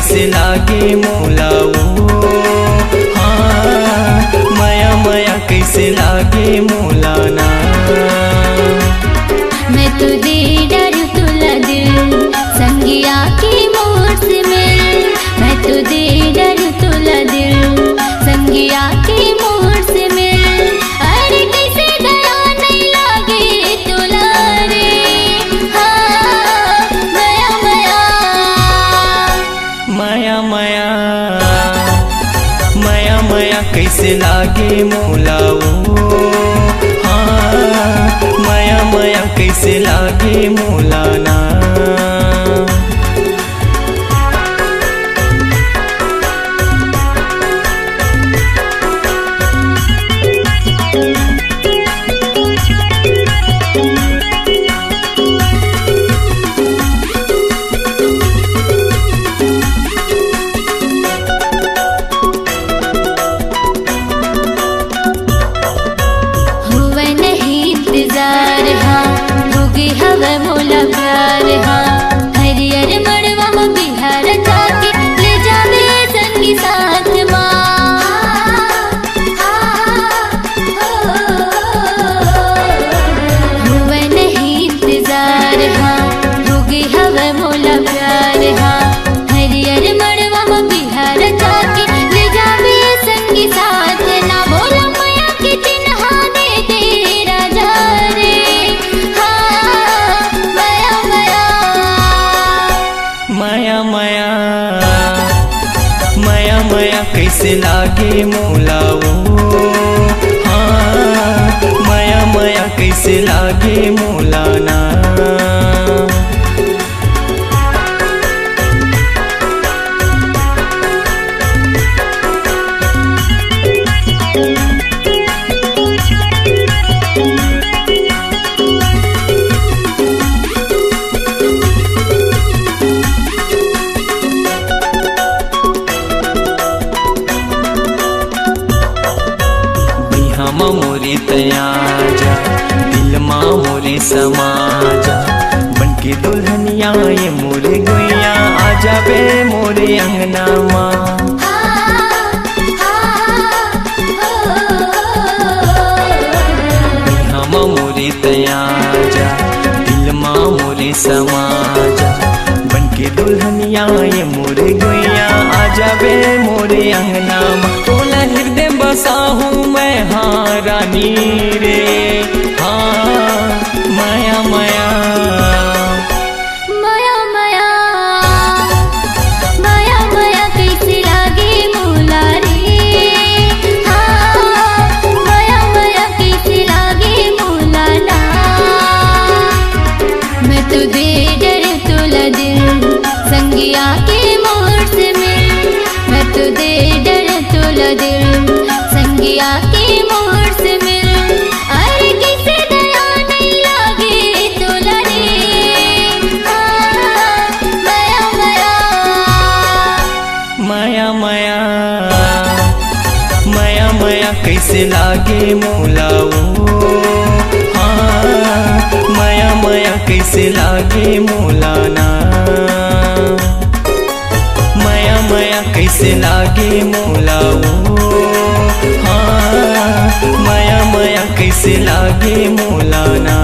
कैसे लागे मोला ओ, हाँ माया माया कैसे लागे मोला ना। मैं तुझे डरू तुला दिल संगिया की मोर से मिल, मैं तुझे डरू तुला दिल संगिया की मोर से मिल। अरे कैसे दया नहीं लागे तुला रे, हाँ माया माया माया माया माया माया कैसे लागे मोला ओ, हाँ माया माया कैसे लागे मोला ना। हुआ नहीं इंतजार हाँ, होगी हवा मोला प्यार हाँ। हरियर मड़वा में बिहार जाके ले जावे संगी साथ माँ। हुआ नहीं इंतजार हाँ, होगी हवा मोला प्यार हाँ। हरियर मड़वा में बिहार जाके ले जावे संगी साथ ना। बोला माया के चिन्हा दे तेरा जा रे, हाँ माया माया माया माया माया माया कैसे लागे मोला ओ, हाँ माया माया कैसे लागे मोला ना। बिहामा मोरे तया जा, दिल माँ मोरे समा जा। बनके दुल्हनिया ये मोरे गुइया आ जाबे मोरे अंगना माँ। बिहामा मोरे तया जा, दिल माँ मोरे समा जा। बनके दुल्हनिया ये मोरे गुइया आ जाबे मोरे अंगना माँ। तोला हृदय बसा हूँ मैं हाँ रानी रे, हाँ माया माया माया माया माया माया कैसे लागे मोला रे, हाँ माया माया कैसे लागे मोला ना। मैं तुझे डर तुला दिल संगिया के मोर से मिल, मैं तुझे डर तुला दिल संगिया के मोर से मिल। अरे कैसे दया नहीं लागे तुला रे, हाँ माया माया माया माया माया माया कैसे लागे मोला ओ, हाँ माया माया कैसे लागे मोला ना। माया माया कैसे लागे मोला ओ, हाँ माया माया कैसे लागे मोला ना।